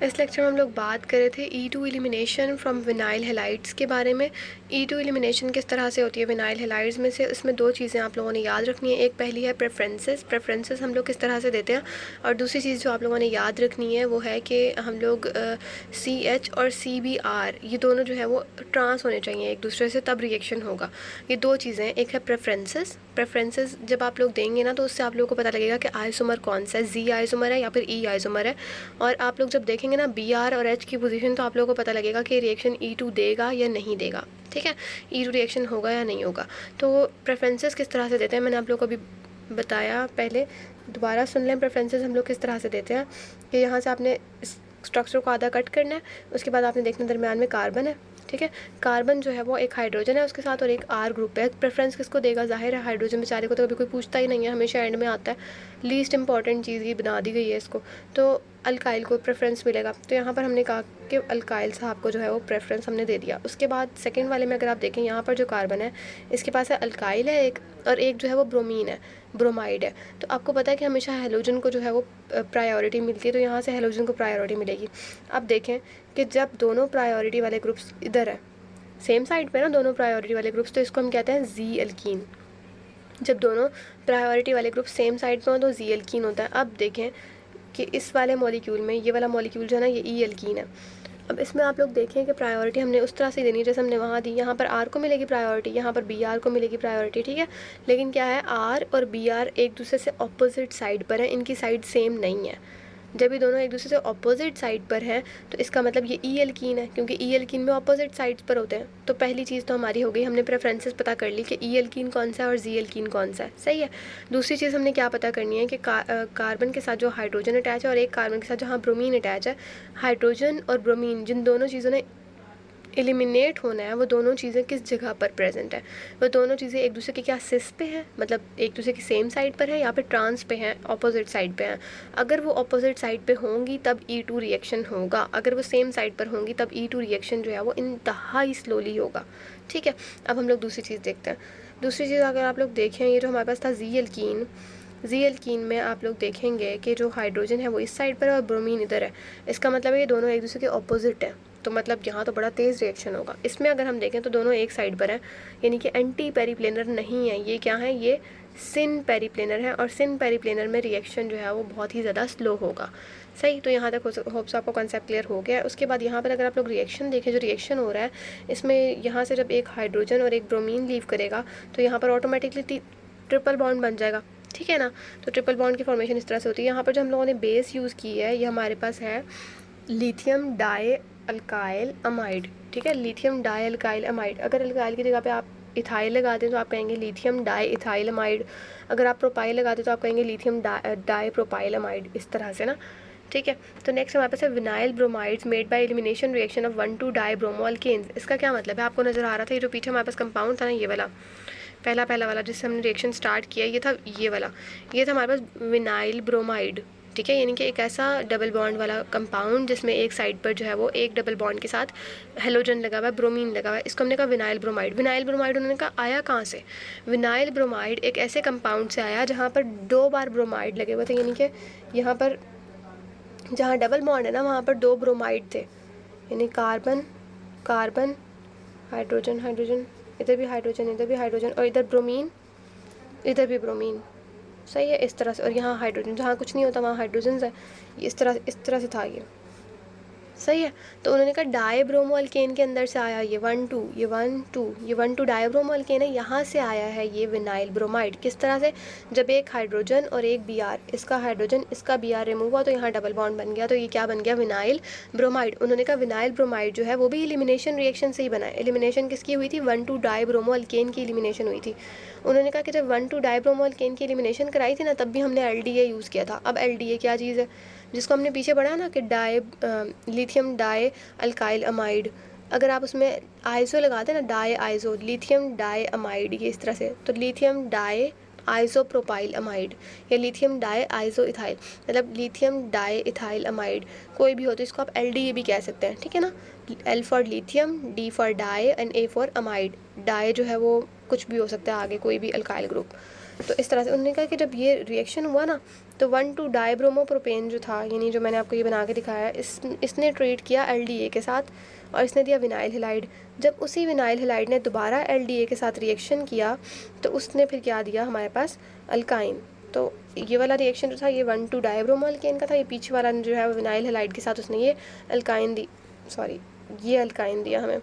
इस लेक्चर में हम लोग बात कर रहे थे E2 elimination from vinyl halides के बारे में। E2 एलिमिनेशन किस तरह से होती है विनाइल हैलाइड्स में से, इसमें दो चीज़ें आप लोगों ने याद रखनी है। एक पहली है प्रेफरेंसेस हम लोग किस तरह से देते हैं, और दूसरी चीज़ जो आप लोगों ने याद रखनी है वो है कि हम लोग CH और CBr ये दोनों जो है वो ट्रांस होने चाहिए एक दूसरे से, तब रिएक्शन होगा। ये दो चीज़ें हैं, एक है प्रेफरेंसेस जब आप लोग देंगे ना तो उससे आप लोगों को पता लगेगा कि आइसोमर कौन सा है, Z आइसोमर है या फिर E आइसोमर है। और आप लोग जब देखेंगे ना Br और H की पोजीशन तो आप लोगों को पता लगेगा कि रिएक्शन E2 देगा या नहीं देगा। ठीक है, E2 रिएक्शन होगा या नहीं होगा। तो प्रेफरेंसेस किस तरह से देते हैं मैंने आप लोगों को अभी बताया, पहले दोबारा सुन लें। प्रेफरेंसेस हम लोग किस तरह से देते हैं कि यहाँ से आपने स्ट्रक्चर को आधा कट करना है, उसके बाद आपने देखना दरमियान में कार्बन है। ठीक है, कार्बन जो है वो एक हाइड्रोजन है उसके साथ और एक R ग्रुप है। प्रेफरेंस किसको देगा, जाहिर है हाइड्रोजन बेचारे को तो कभी कोई पूछता ही नहीं है, हमेशा एंड में आता है। लीस्ट इंपॉर्टेंट चीज़ ये बना दी गई है इसको, तो अल्काइल को प्रेफरेंस मिलेगा। तो यहाँ पर हमने कहा कि अल्काइल साहब को जो है वो प्रेफरेंस हमने दे दिया। उसके बाद सेकंड वाले में अगर आप देखें, यहाँ पर जो कार्बन है इसके पास है अल्काइल है एक, और एक जो है वो ब्रोमीन है, ब्रोमाइड है। तो आपको पता है कि हमेशा हेलोजन को जो है वो प्रायोरिटी मिलती है, तो यहाँ से हेलोजन को प्रायोरिटी मिलेगी। अब देखें कि जब दोनों प्रायोरिटी वाले ग्रुप्स इधर है, सेम साइड पे ना दोनों प्रायोरिटी वाले ग्रुप्स, तो इसको हम कहते हैं Z एल्कीन। जब दोनों प्रायोरिटी वाले ग्रुप सेम साइड पे हो तो Z एल्कीन होता है। अब देखें कि इस वाले मॉलिक्यूल में ये वाला मॉलिक्यूल जो है ना ये E एल्कीन है। अब इसमें आप लोग देखें कि प्रायोरिटी हमने उस तरह से देनी है जैसे हमने वहाँ दी। यहाँ पर R को मिलेगी प्रायोरिटी, यहाँ पर BR को मिलेगी प्रायोरिटी। ठीक है, लेकिन क्या है, R और BR एक दूसरे से ऑपोजिट साइड पर है, इनकी साइड सेम नहीं है। जब ये दोनों एक दूसरे से ऑपोजिट साइड पर हैं तो इसका मतलब ये E एल्कीन है, क्योंकि E एल्कीन में ऑपोजिट साइड्स पर होते हैं। तो पहली चीज़ तो हमारी हो गई, हमने प्रेफरेंसेस पता कर ली कि E एल्कीन कौन सा है और Z एल्कीन कौन सा है। सही है। दूसरी चीज़ हमने क्या पता करनी है कि कार्बन के साथ जो हाइड्रोजन अटैच है और एक कार्बन के साथ जहाँ ब्रोमीन अटैच है, हाइड्रोजन और ब्रोमीन जिन दोनों चीज़ों ने एलिमिनेट होना है वो दोनों चीज़ें किस जगह पर प्रेजेंट है, वो दोनों चीज़ें एक दूसरे की क्या सिस पे हैं, मतलब एक दूसरे की सेम साइड पर है या फिर ट्रांस पे हैं, ऑपोजिट साइड पे हैं। अगर वो ऑपोजिट साइड पे होंगी तब E2 रिएक्शन होगा, अगर वो सेम साइड पर होंगी तब E2 रिएक्शन जो है वो इंतहाई स्लोली होगा। ठीक है, अब हम लोग दूसरी चीज़ देखते हैं। दूसरी चीज़ अगर आप लोग देखें, ये जो हमारे पास था Z एल्कीन में आप लोग देखेंगे कि जो हाइड्रोजन है वो इस साइड पर है और ब्रोमीन इधर है। इसका मतलब है ये दोनों एक दूसरे के ऑपोजिट है, तो मतलब यहाँ तो बड़ा तेज़ रिएक्शन होगा। इसमें अगर हम देखें तो दोनों एक साइड पर हैं, यानी कि एंटी पेरीप्लेनर नहीं है, ये क्या है, ये सिन पेरीप्लेनर है, और सिन पेरीप्लेनर में रिएक्शन जो है वो बहुत ही ज़्यादा स्लो होगा। सही, तो यहाँ तक होप्स आपको कॉन्सेप्ट क्लियर हो गया है। उसके बाद यहाँ पर अगर आप लोग रिएक्शन देखें, जो रिएक्शन हो रहा है इसमें यहाँ से जब एक हाइड्रोजन और एक ब्रोमीन लीव करेगा तो यहाँ पर ऑटोमेटिकली ट्रिपल बॉन्ड बन जाएगा। ठीक है ना, तो ट्रिपल बॉन्ड की फॉर्मेशन इस तरह से होती है। यहाँ पर जो हम लोगों ने बेस यूज़ की है ये हमारे पास है लिथियम डाई अल्काइल अमाइड। ठीक है, लिथियम डाई अल्काइल अमाइड। अगर अल्काइल की जगह पे आप इथाइल लगाते हैं तो आप कहेंगे लिथियम डाई इथाइल अमाइड। अगर आप प्रोपाइल लगाते हैं तो आप कहेंगे लिथियम डाई प्रोपाइल अमाइड, इस तरह से ना। ठीक है, तो नेक्स्ट हमारे पास है vinyl bromides made by elimination reaction of 1,2 dibromo alkanes. इसका क्या मतलब है, आपको नज़र आ रहा था ये जो पीछे हमारे पास कंपाउंड था ना, ये वाला पहला वाला जिससे हमने रिएक्शन स्टार्ट किया, ये था ये वाला, ये था हमारे पास विनाइल ब्रोमाइड। ठीक है, यानी कि एक ऐसा डबल बॉन्ड वाला कंपाउंड जिसमें एक साइड पर जो है वो एक डबल बॉन्ड के साथ हेलोजन लगा हुआ है, ब्रोमीन लगा हुआ है, इसको हमने कहा विनाइल ब्रोमाइड। विनाइल ब्रोमाइड उन्होंने कहा आया कहाँ से, विनाइल ब्रोमाइड एक ऐसे कंपाउंड से आया जहाँ पर 2 बार ब्रोमाइड लगे हुए थे, यानी कि यहाँ पर जहाँ डबल बॉन्ड है ना वहाँ पर 2 ब्रोमाइड थे, यानी कार्बन कार्बन हाइड्रोजन हाइड्रोजन, इधर भी हाइड्रोजन इधर भी हाइड्रोजन, और इधर ब्रोमीन इधर भी ब्रोमीन। सही है, इस तरह से, और यहाँ हाइड्रोजन, जहाँ कुछ नहीं होता वहाँ हाइड्रोजन है, इस तरह से था ये। सही है, तो उन्होंने कहा डाईब्रोमो अल्केन के अंदर से आया ये 1,2, ये 1,2, ये 1,2 डाईब्रोमो अल्केन है, यहाँ से आया है ये विनाइल ब्रोमाइड। किस तरह से, जब एक हाइड्रोजन और एक Br, इसका हाइड्रोजन इसका Br रिमूव हुआ तो यहाँ डबल बॉन्ड बन गया, तो ये क्या बन गया, विनाइल ब्रोमाइड। उन्होंने कहा विनाइल ब्रोमाइड जो है वो भी एलिमिनेशन रिएक्शन से ही बना है। एलिमिनेशन किसकी हुई थी, 1,2 डाईब्रोमो अल्केन की एलिमिनेशन हुई थी। उन्होंने कहा कि जब 1,2 डाईब्रोमो अल्केन की एलिमिनेशन कराई थी ना तब भी हमने LDA यूज़ किया था। अब LDA क्या चीज़ है, जिसको हमने पीछे पढ़ा ना कि लिथियम डाई अल्काइल अमाइड, अगर आप उसमें आइसो लगाते हैं ना, di iso lithium di amide, ये इस तरह से, तो लिथियम डाई आइसोप्रोपाइल अमाइड या लिथियम डाई आइसो इथाइल, मतलब लिथियम डाई इथाइल अमाइड कोई भी हो तो इसको आप LDA भी कह सकते हैं। ठीक है ना, L for lithium, D for di and A for amide. Di जो है वो कुछ भी हो सकता है आगे, कोई भी अल्काइल ग्रुप। तो इस तरह से उन्होंने कहा कि जब ये रिएक्शन हुआ ना तो 1,2 डाइब्रोमोप्रोपेन जो था, यानी जो मैंने आपको ये बना के दिखाया है, इसने ट्रीट किया LDA के साथ और इसने दिया विनाइल हेलाइड। जब उसी विनाइल हेलाइड ने दोबारा LDA के साथ रिएक्शन किया तो उसने फिर क्या दिया हमारे पास, अल्काइन। तो ये वाला रिएक्शन जो था ये 1,2 डाइब्रोमो अल्केन का था, ये पीछे वाला जो है विनाइल हेलाइड के साथ उसने ये अल्काइन दी, सॉरी ये अल्काइन दिया हमें।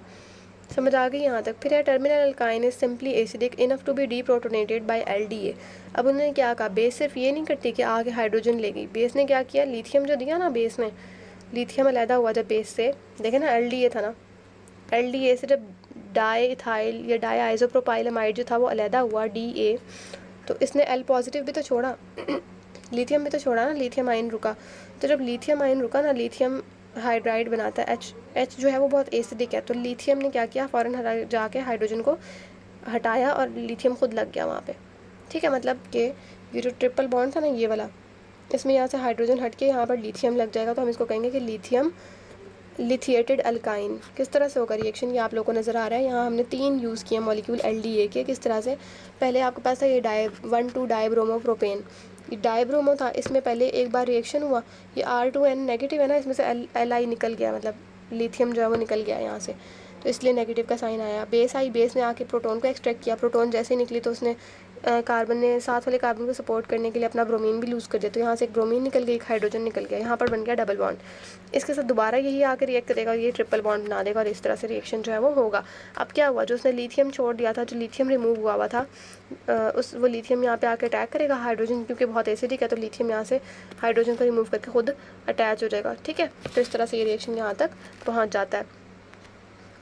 समझ आ गई यहाँ तक। फिर है terminal alkyne is simply acidic enough to be deprotonated by LDA। अब उन्होंने क्या कहा, बेस सिर्फ ये नहीं करती कि आगे हाइड्रोजन ले गई, बेस ने क्या किया, लिथियम जो दिया ना बेस ने, लिथियम अलहदा हुआ जब बेस से, देखे ना LDA था ना, LDA से जब डाई इथाइल या डाई आइसोप्रोपाइलमाइड जो था वो अलहदा हुआ DA, तो इसने L पॉजिटिव भी तो छोड़ा लिथियम भी तो छोड़ा ना, लिथियम आयन रुका। तो जब लिथियम आयन रुका ना, लिथियम हाइड्राइड बनाता है, H जो है वो बहुत एसिडिक है, तो लिथियम ने क्या किया, फ़ौरन जाके हाइड्रोजन को हटाया और लिथियम खुद लग गया वहाँ पे। ठीक है, मतलब कि ये जो ट्रिपल बॉन्ड था ना ये वाला, इसमें यहाँ से हाइड्रोजन हट के यहाँ पर लिथियम लग जाएगा, तो हम इसको कहेंगे कि लिथियम लिथिएटेड अल्काइन। किस तरह से होगा रिएक्शन, ये आप लोगों को नज़र आ रहा है। यहाँ हमने 3 यूज़ किए मॉलिक्यूल LDA के। किस तरह से, पहले आपके पास था ये 1,2 डाइब्रोमोप्रोपेन, ये डाइब्रोमो था, इसमें पहले एक बार रिएक्शन हुआ, ये R2N नेगेटिव है ना, इसमें से Li निकल गया, मतलब लिथियम जो है वो निकल गया यहाँ से, तो इसलिए नेगेटिव का साइन आया। बेस आई, बेस ने आके प्रोटॉन को एक्सट्रैक्ट किया, प्रोटॉन जैसे ही निकली तो उसने कार्बन ने, साथ वाले कार्बन को सपोर्ट करने के लिए अपना ब्रोमीन भी लूज़ कर दिया, तो यहाँ से एक ब्रोमीन निकल गई, एक हाइड्रोजन निकल गया, यहाँ पर बन गया डबल बॉन्ड। इसके साथ दोबारा यही आकर रिएक्ट करेगा और ये ट्रिपल बॉन्ड बना देगा और इस तरह से रिएक्शन जो है वो होगा। अब क्या हुआ, जो उसने लिथियम छोड़ दिया था, जो लिथियम रिमूव हुआ था, वो लिथियम यहाँ पे आके अटैक करेगा हाइड्रोजन, क्योंकि बहुत एसिडिक है, तो लिथियम यहाँ से हाइड्रोजन को रिमूव करके खुद अटैच हो जाएगा। ठीक है, तो इस तरह से ये रिएक्शन यहाँ तक पहुँच जाता है।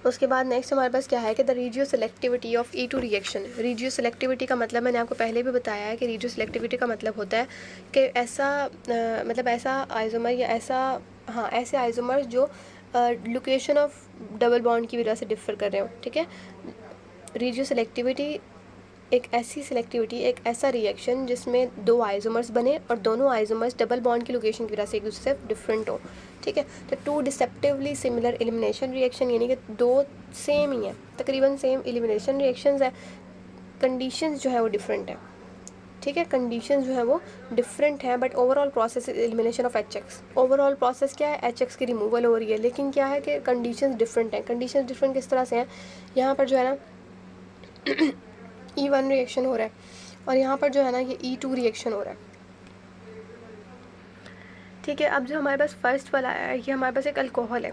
उसके बाद नेक्स्ट हमारे पास क्या है कि the radio selectivity of E2 reaction. Radio selectivity का मतलब मैंने आपको पहले भी बताया है कि रेडियो सेलेक्टिविटी का मतलब होता है कि ऐसा मतलब ऐसा आइसोमर या ऐसा, हाँ ऐसे आइसोमर जो लोकेशन ऑफ डबल बॉन्ड की वजह से डिफर कर रहे हो। ठीक है, रेडियो सेलेक्टिविटी एक ऐसी सिलेक्टिविटी, एक ऐसा रिएक्शन जिसमें 2 आइसोमर्स बने और दोनों आइसोमर्स डबल बॉन्ड की लोकेशन की वजह से एक दूसरे से डिफरेंट हो। ठीक है, तो 2 डिसेप्टिवली सिमिलर एलिमिनेशन रिएक्शन, यानी कि 2 सेम ही है, तकरीबन सेम एलिमिनेशन रिएक्शंस है, कंडीशंस जो है वो डिफरेंट है। ठीक है, कंडीशंस जो है वो डिफरेंट है, but overall process is elimination of HX। Overall process क्या है, HX की रिमूवल हो रही है, लेकिन क्या है कि कंडीशंस डिफरेंट हैं। कंडीशंस डिफरेंट किस तरह से हैं, यहाँ पर जो है ना E1 रिएक्शन हो रहा है और यहाँ पर जो है ना ये E2 रिएक्शन हो रहा है। ठीक है, अब जो हमारे पास फर्स्ट वाला है, ये हमारे पास एक अल्कोहल है।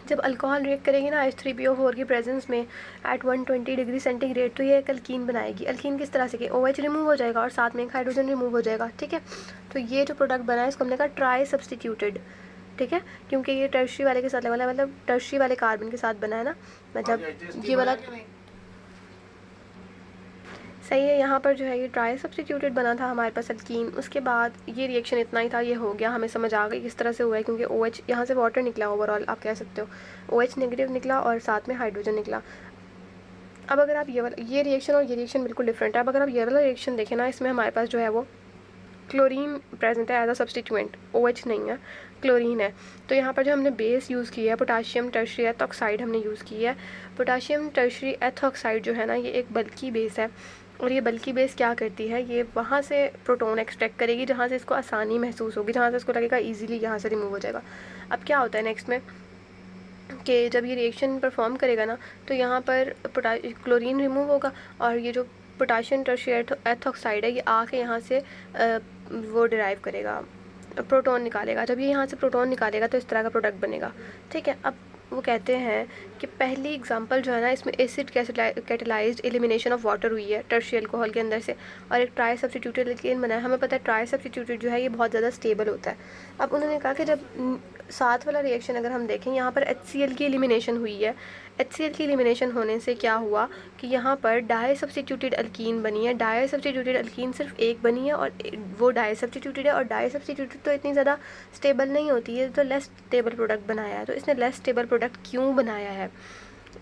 जब अल्कोहल रिएक्ट करेगी ना H3PO4 की प्रेजेंस में एट 120 डिग्री सेंटीग्रेड, तो ये एक अल्कीन बनाएगी। अल्कीन किस तरह से कि OH रिमूव हो जाएगा और साथ में एक हाइड्रोजन रिमूव हो जाएगा। ठीक है, तो ये जो प्रोडक्ट बना है इसको हमने कहा ट्राई सब्सटीट्यूटेड। ठीक है, क्योंकि ये टर्शरी वाले के साथ लगा, मतलब टर्शरी वाले कार्बन के साथ बना है ना, मतलब ये वाला सही है। यहाँ पर जो है ये ट्राई सब्सटीट्यूटेड बना था हमारे पास अल्कीन। उसके बाद ये रिएक्शन इतना ही था, ये हो गया, हमें समझ आ गई किस तरह से हुआ है, क्योंकि OH यहाँ से वाटर निकला, ओवरऑल आप कह सकते हो OH नेगेटिव निकला और साथ में हाइड्रोजन निकला। अब अगर आप ये रिएक्शन और ये रिएक्शन बिल्कुल डिफरेंट है। अब अगर आप ये वाला रिएक्शन देखें ना, इसमें हमारे पास जो है वो क्लोरीन प्रेजेंट है एज अ सब्सटीट्यूएंट, OH नहीं है, क्लोरीन है। तो यहाँ पर जो हमने बेस यूज़ किया है पोटाशियम टर्शरी एथॉक्साइड हमने यूज़ की है। पोटाशियम टर्शरी एथॉक्साइड जो है ना ये एक बल्की बेस है, और ये बल्की बेस क्या करती है, ये वहाँ से प्रोटॉन एक्सट्रैक्ट करेगी जहाँ से इसको आसानी महसूस होगी, जहाँ से इसको लगेगा ईजिली यहाँ से रिमूव हो जाएगा। अब क्या होता है नेक्स्ट में कि जब ये रिएक्शन परफॉर्म करेगा ना, तो यहाँ पर क्लोरीन रिमूव होगा और ये जो पोटाशियम टर्शियरी एथॉक्साइड है ये आके यहाँ से वो डिराइव करेगा, प्रोटॉन निकालेगा। जब ये यहाँ से प्रोटॉन निकालेगा तो इस तरह का प्रोडक्ट बनेगा। ठीक है, अब वो कहते हैं कि पहली एग्जांपल जो है ना इसमें acid catalysed elimination of water हुई है टर्शियरी अल्कोहल के अंदर से, और एक ट्राई सब्स्टिट्यूटेड अल्केन बना है। हमें पता है ट्राई सब्स्टिट्यूटेड जो है ये बहुत ज़्यादा स्टेबल होता है। अब उन्होंने कहा कि जब साथ वाला रिएक्शन अगर हम देखें, यहाँ पर HCl की एलिमिनेशन हुई है। HCl की एलिमिनेशन होने से क्या हुआ कि यहाँ पर डाई सब्स्टिट्यूटेड अल्कीन बनी है। डाई सब्स्टिट्यूटेड अल्कीन सिर्फ एक बनी है और वो डाई सब्स्टिट्यूटेड है, और डाई सब्स्टिट्यूटेड तो इतनी ज़्यादा स्टेबल नहीं होती है, तो लेस स्टेबल प्रोडक्ट बनाया है। तो इसने लेस स्टेबल प्रोडक्ट क्यों बनाया है,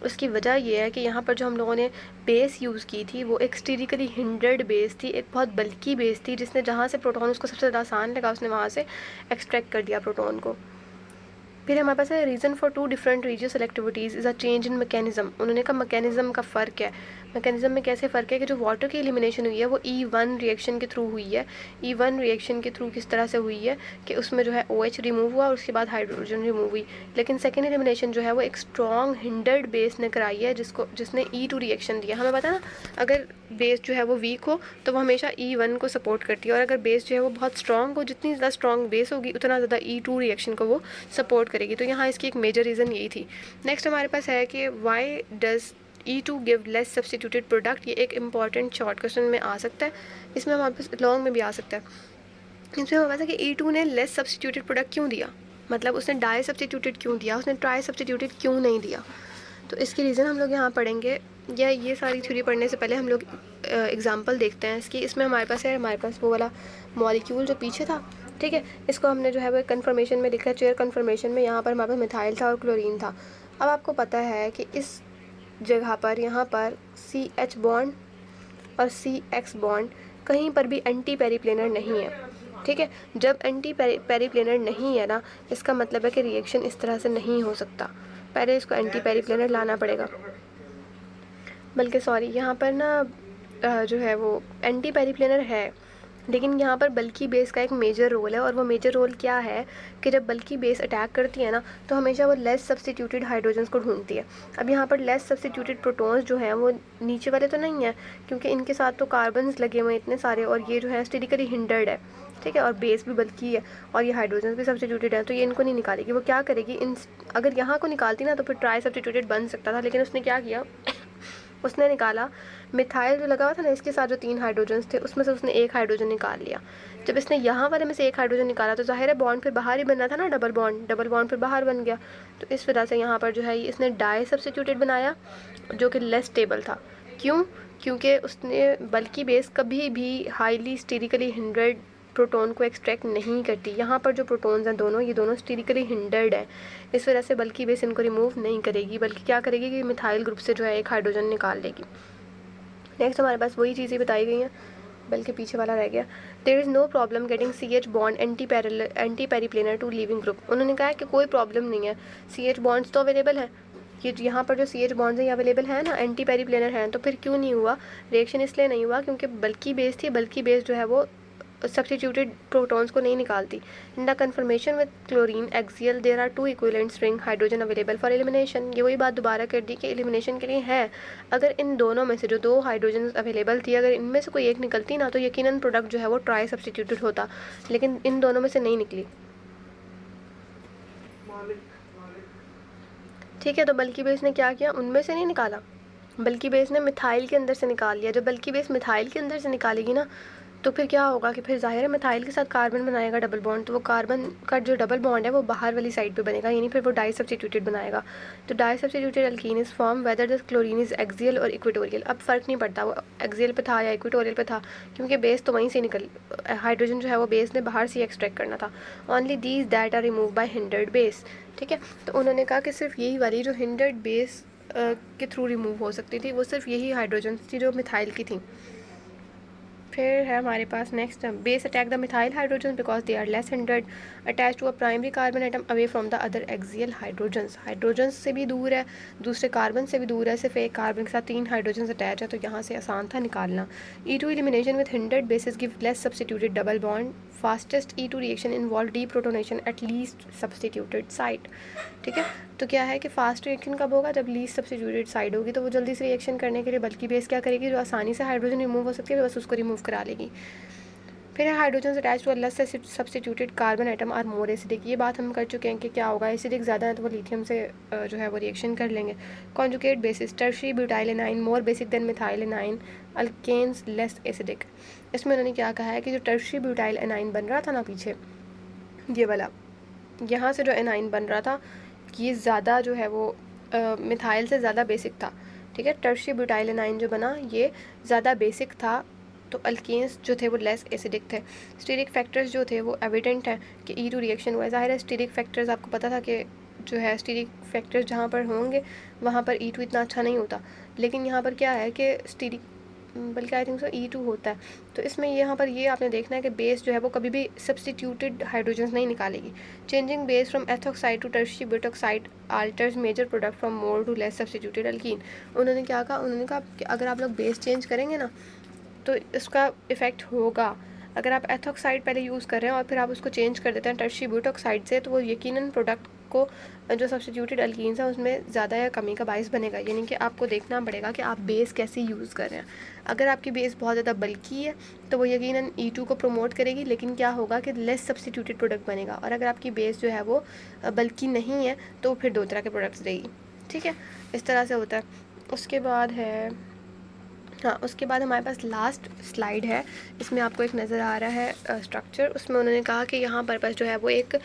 उसकी वजह यह है कि यहाँ पर जो हम लोगों ने बेस यूज़ की थी वो एक स्टीरिकली हिंडर्ड बेस थी, एक बहुत बल्की बेस थी, जिसने जहाँ से प्रोटॉन उसको सबसे ज़्यादा आसान लगा उसने वहाँ से एक्सट्रैक्ट कर दिया प्रोटॉन को। फिर हमारे पास है reason for two different regioselectivities is a change in mechanism. उन्होंने कहा मैकेनिज्म का फ़र्क है। मैकेनिज्म में कैसे फ़र्क है कि जो वाटर की एलिमिनेशन हुई है वो E1 रिएक्शन के थ्रू हुई है। E1 रिएक्शन के थ्रू किस तरह से हुई है कि उसमें जो है OH रिमूव हुआ और उसके बाद हाइड्रोजन रिमूव हुई। लेकिन सेकेंड एलिमिनेशन जो है वो एक स्ट्रॉन्ग हिंडर्ड बेस ने कराई है जिसने E2 रिएक्शन दिया। हमें पता है ना, अगर बेस जो है वो वीक हो तो वो हमेशा E1 को सपोर्ट करती है, और अगर बेस जो है वो बहुत स्ट्रॉन्ग हो, जितनी ज़्यादा स्ट्रॉन्ग बेस होगी उतना ज़्यादा E2 रिएक्शन को वो सपोर्ट करेगी। तो यहाँ इसकी एक मेजर रीज़न यही थी। नेक्स्ट हमारे पास है कि why does E2 give less substituted product. ये एक इंपॉर्टेंट शॉर्ट क्वेश्चन में आ सकता है, इसमें हमारे पास लॉन्ग में भी आ सकता है। इसमें हमारे पास है कि E2 ने लेस सब्सटीट्यूटेड प्रोडक्ट क्यों दिया, मतलब उसने डाई सब्सटीट्यूटेड क्यों दिया, उसने ट्राई सब्सटीट्यूटेड क्यों नहीं दिया। तो इसकी रीज़न हम लोग यहाँ पढ़ेंगे, या ये सारी थ्योरी पढ़ने से पहले हम लोग एग्जांपल देखते हैं इसकी। इसमें हमारे पास वो वाला मॉलिक्यूल जो पीछे था, ठीक है, इसको हमने जो है वो कन्फर्मेशन में लिखा है, चेयर कन्फर्मेशन में। यहाँ पर हमारे पास मिथाइल था और क्लोरीन था। अब आपको पता है कि इस जगह पर यहाँ पर CH बॉन्ड और CX बॉन्ड कहीं पर भी एंटी पेरीप्लेनर नहीं है, ठीक है। जब एंटी पेरीप्लेनर नहीं है ना, इसका मतलब है कि रिएक्शन इस तरह से नहीं हो सकता। पहले इसको एंटी पेरीप्लेनर लाना पड़ेगा, बल्कि सॉरी यहाँ पर ना जो है वो एंटी पेरीप्लेनर है, लेकिन यहाँ पर बल्कि बेस का एक मेजर रोल है। और वो मेजर रोल क्या है कि जब बल्कि बेस अटैक करती है ना, तो हमेशा वो लेस सब्सटीट्यूटेड हाइड्रोजन्स को ढूंढती है। अब यहाँ पर लेस सब्सटीट्यूटेड प्रोटॉन्स जो हैं वो नीचे वाले तो नहीं है, क्योंकि इनके साथ तो कार्बन्स लगे हुए हैं इतने सारे, और ये जो है स्टेटिकली हिंडर्ड है, ठीक है, और बेस भी बल्कि है, और ये हाइड्रोजन भी सब्सटीट्यूटेड है, तो ये इनको नहीं निकालेगी। वो क्या करेगी, इन अगर यहाँ को निकालती ना तो फिर ट्राई सब्सटीट्यूटेड बन सकता था, लेकिन उसने क्या किया उसने निकाला मिथाइल जो लगा हुआ था ना, इसके साथ जो 3 हाइड्रोजन्स थे उसमें से उसने एक हाइड्रोजन निकाल लिया। जब इसने यहाँ वाले में से एक हाइड्रोजन निकाला तो जाहिर है बॉन्ड फिर बाहर ही बनना था ना, डबल बॉन्ड फिर बाहर बन गया। तो इस वजह से यहाँ पर जो है इसने डाई सब्स्टिट्यूटेड बनाया जो कि लेस स्टेबल था। क्यों? क्योंकि उसने बल्कि बेस कभी भी हाईली स्टेरिकली हिंड्रेड प्रोटॉन को एक्सट्रैक्ट नहीं करती। यहाँ पर जो प्रोटॉन्स हैं दोनों, ये दोनों स्टेरिकली हिंडर्ड है, इस वजह से बल्कि बेस इनको रिमूव नहीं करेगी, बल्कि क्या करेगी कि मिथाइल ग्रुप से जो है एक हाइड्रोजन निकाल लेगी। नेक्स्ट हमारे पास वही चीज़ें बताई गई हैं, बल्कि पीछे वाला रह गया। There is no problem getting CH bond anti periplanar to leaving group. उन्होंने कहा है कि कोई प्रॉब्लम नहीं है, CH बॉन्ड्स तो अवेलेबल हैं, ये यहाँ पर जो CH बॉन्ड्स हैं ये अवेलेबल हैं ना, एंटी पेरीप्लेनर हैं, तो फिर क्यों नहीं हुआ रिएक्शन? इसलिए नहीं हुआ क्योंकि बल्कि बेस थी, बल्कि बेस जो है वो सब्स्टिट्यूटेड प्रोटॉन्स को नहीं निकालती। In the conformation with chlorine axial there are 2 equivalent ring hydrogen available for elimination. ये वही बात दोबारा कर दी कि एलिमिनेशन के लिए है। अगर इन दोनों में से जो 2 हाइड्रोजन अवेलेबल थी, अगर इनमें से कोई एक निकलती ना तो यकीनन प्रोडक्ट जो है वो ट्राई सब्स्टिट्यूटेड होता, लेकिन इन दोनों में से नहीं निकली, ठीक है। तो बल्कि बेस ने क्या किया, उनमें से नहीं निकाला, बल्कि बेस ने मिथाइल के अंदर से निकाल लिया। जब बल्कि बेस मिथाइल के अंदर से निकालेगी ना, तो फिर क्या होगा कि फिर जाहिर है मिथाइल के साथ कार्बन बनाएगा डबल बॉन्ड, तो वो कार्बन का जो डबल बॉन्ड है वो बाहर वाली साइड पे बनेगा, यानी फिर वो डाई सब्स्टिट्यूटेड बनाएगा। तो di substituted alkene is form whether the chlorine is axial और इक्वेटोरियल। अब फ़र्क नहीं पड़ता वो एक्सियल पे था या इक्वेटोरियल पे था, क्योंकि बेस तो वहीं से निकल, हाइड्रोजन जो है वो बेस ने बाहर से एक्सट्रैक्ट करना था। Only these that are remove by hindered base, ठीक है। तो उन्होंने कहा कि सिर्फ यही वाली जो हिंडर्ड बेस के थ्रू रिमूव हो सकती थी, वो सिर्फ यही हाइड्रोजन थी जो मिथाइल की थी। फिर है हमारे पास next, base attack the methyl hydrogen because they are less hindered attach to a primary carbon atom away from the other axial hydrogens. Hydrogens से भी दूर है, दूसरे कार्बन से भी दूर है, सिर्फ एक कार्बन के साथ 3 हाइड्रोजन्स अटैच है, तो यहाँ से आसान था निकालना। E2 elimination with hindered basis give less substituted double bond fastest E2 reaction involve deprotonation at least substituted site, ठीक है। तो क्या है कि फास्ट रिएक्शन कब होगा, जब लीस्ट सब्स्टिट्यूटेड साइड होगी, तो वो जल्दी से रिएक्शन करने के लिए बल्कि बेस क्या करेगी, जो आसानी से हाइड्रोजन रिमूव हो सकती है बस उसको रिमूव करा लेगी। फिर है hydrogen attach to a less substituted carbon atom are more acidic. ये बात हम कर चुके हैं कि क्या होगा, एसिडिक ज़्यादा है तो वो लिथियम से जो है वो रिएक्शन कर लेंगे। Conjugate bases tertiary butyl anion more basic than methyl anion alkanes less acidic. इसमें उन्होंने क्या कहा है कि जो टर्शियरी ब्यूटाइल एनाइन बन रहा था ना पीछे, ये वाला यहाँ से जो एनाइन बन रहा था, ये ज़्यादा जो है वो मिथाइल से ज़्यादा बेसिक था, ठीक है। टर्शियरी ब्यूटाइल एनाइन जो बना ये ज़्यादा बेसिक था, तो अल्केन्स जो थे वो लेस एसिडिक थे। स्टीरिक फैक्टर्स जो थे वो एविडेंट है कि E2 रिएक्शन हुआ है। ज़ाहिर है स्टीरिक फैक्टर्स आपको पता था कि जो है स्टीरिक फैक्टर्स जहाँ पर होंगे वहाँ पर E2 इतना अच्छा नहीं होता, लेकिन यहाँ पर क्या है कि स्टीरिक बल्कि आई थिंक सो E2 होता है। तो इसमें यहाँ पर ये आपने देखना है कि बेस जो है वो कभी भी सब्सटीट्यूटेड हाइड्रोजन नहीं निकालेगी। Changing base from ethoxide to tertiary butoxide alters major product from more to less substituted alkene. उन्होंने क्या कहा, उन्होंने कहा कि अगर आप लोग बेस चेंज करेंगे ना तो इसका इफ़ेक्ट होगा। अगर आप एथोक्साइड पहले यूज़ कर रहे हैं और फिर आप उसको चेंज कर देते हैं टर्शियरी ब्यूटोक्साइड से, तो वो यकीनन प्रोडक्ट को जो सब्स्टिट्यूटेड अल्कीन्स हैं उसमें ज़्यादा या कमी का बायस बनेगा। यानी कि आपको देखना पड़ेगा कि आप बेस कैसे यूज़ कर रहे हैं। अगर आपकी बेस बहुत ज़्यादा बल्की है तो वो यकीनन E2 को प्रमोट करेगी, लेकिन क्या होगा कि लेस सब्स्टिट्यूटेड प्रोडक्ट बनेगा। और अगर आपकी बेस जो है वो बल्की नहीं है तो फिर दो तरह के प्रोडक्ट्स देगी। ठीक है, इस तरह से होता है। उसके बाद है, हाँ, उसके बाद हमारे पास लास्ट स्लाइड है। इसमें आपको एक नज़र आ रहा है स्ट्रक्चर। उसमें उन्होंने कहा कि यहाँ पर बस जो है वो एक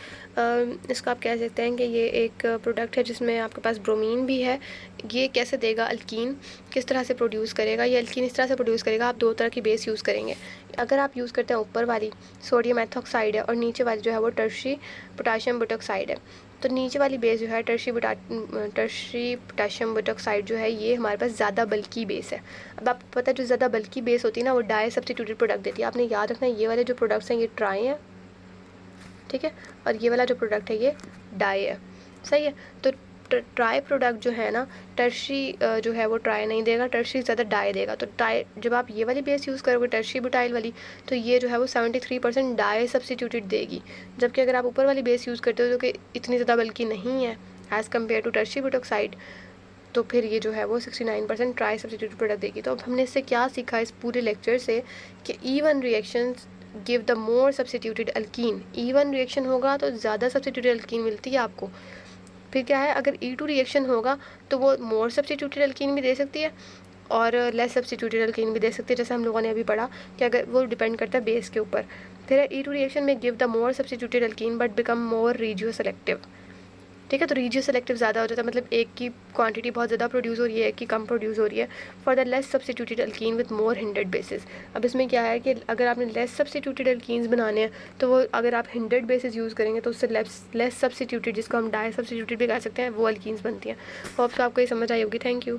इसका आप कह सकते हैं कि ये एक प्रोडक्ट है जिसमें आपके पास ब्रोमीन भी है। ये कैसे देगा अल्कीन, किस तरह से प्रोड्यूस करेगा ये अल्कीन, इस तरह से प्रोड्यूस करेगा। आप दो तरह की बेस यूज़ करेंगे। अगर आप यूज़ करते हैं ऊपर वाली सोडियम एथोक्साइड है और नीचे वाली जो है वो टर्शियरी पोटाशियम ब्यूटोक्साइड है, तो नीचे वाली बेस जो है टर्शियरी पोटाशियम ब्यूटोक्साइड जो है ये हमारे पास ज़्यादा बल्की बेस है। अब आपको पता है जो ज़्यादा बल्की बेस होती है ना वो डाई सब्स्टिट्यूटेड प्रोडक्ट देती है। आपने याद रखना ये वाले जो प्रोडक्ट्स हैं ये ट्राई हैं, ठीक है, और ये वाला जो प्रोडक्ट है ये डाई है। सही है, तो ट्राई प्रोडक्ट जो है ना टर्शियरी जो है वो ट्राई नहीं देगा, टर्शियरी ज़्यादा डाई देगा। तो डाई जब आप ये वाली बेस यूज़ करोगे टर्शियरी ब्यूटाइल वाली, तो ये जो है वो 73% डाई सब्स्टिट्यूटेड देगी। जबकि अगर आप ऊपर वाली बेस यूज़ करते हो जो कि इतनी ज़्यादा बल्कि नहीं है as compare to tertiary butoxide, तो फिर ये जो है वो 69% ट्राई सब्स्टिट्यूटेड प्रोडक्ट देगी। तो अब हमने इससे क्या सीखा इस पूरे लेक्चर से कि even reactions give the more substituted alkyne. Even reaction होगा तो ज़्यादा सब्स्टिट्यूटेड अल्कीन मिलती है आपको। फिर क्या है, अगर E2 रिएक्शन होगा तो वो मोर सब्स्टिट्यूटेड अल्कीन भी दे सकती है और लेस सब्स्टिट्यूटेड अल्कीन भी दे सकती है, जैसे हम लोगों ने अभी पढ़ा कि अगर वो डिपेंड करता है बेस के ऊपर। फिर E2 रिएक्शन में give the more substituted alkyne but become more radio selective. ठीक है, तो रेडियो सेलेक्टिव ज़्यादा हो जाता है, मतलब एक की क्वांटिटी बहुत ज़्यादा प्रोड्यूस हो रही है, एक की कम प्रोड्यूस हो रही है। For the less substituted alkene with more hindered bases. अब इसमें क्या है कि अगर आपने लेस सब्स्टिट्यूटेड अल्कीन्स बनाने हैं तो वो अगर आप हिंडेड बेसिस यूज़ करेंगे तो उससे लेस सब्स्टिट्यूटेड, जिसको हम डाई सब्स्टिट्यूटेड भी कह सकते हैं, वो अल्कीन्स बनती हैं। होप तो आपको ये समझ आई होगी। Thank you.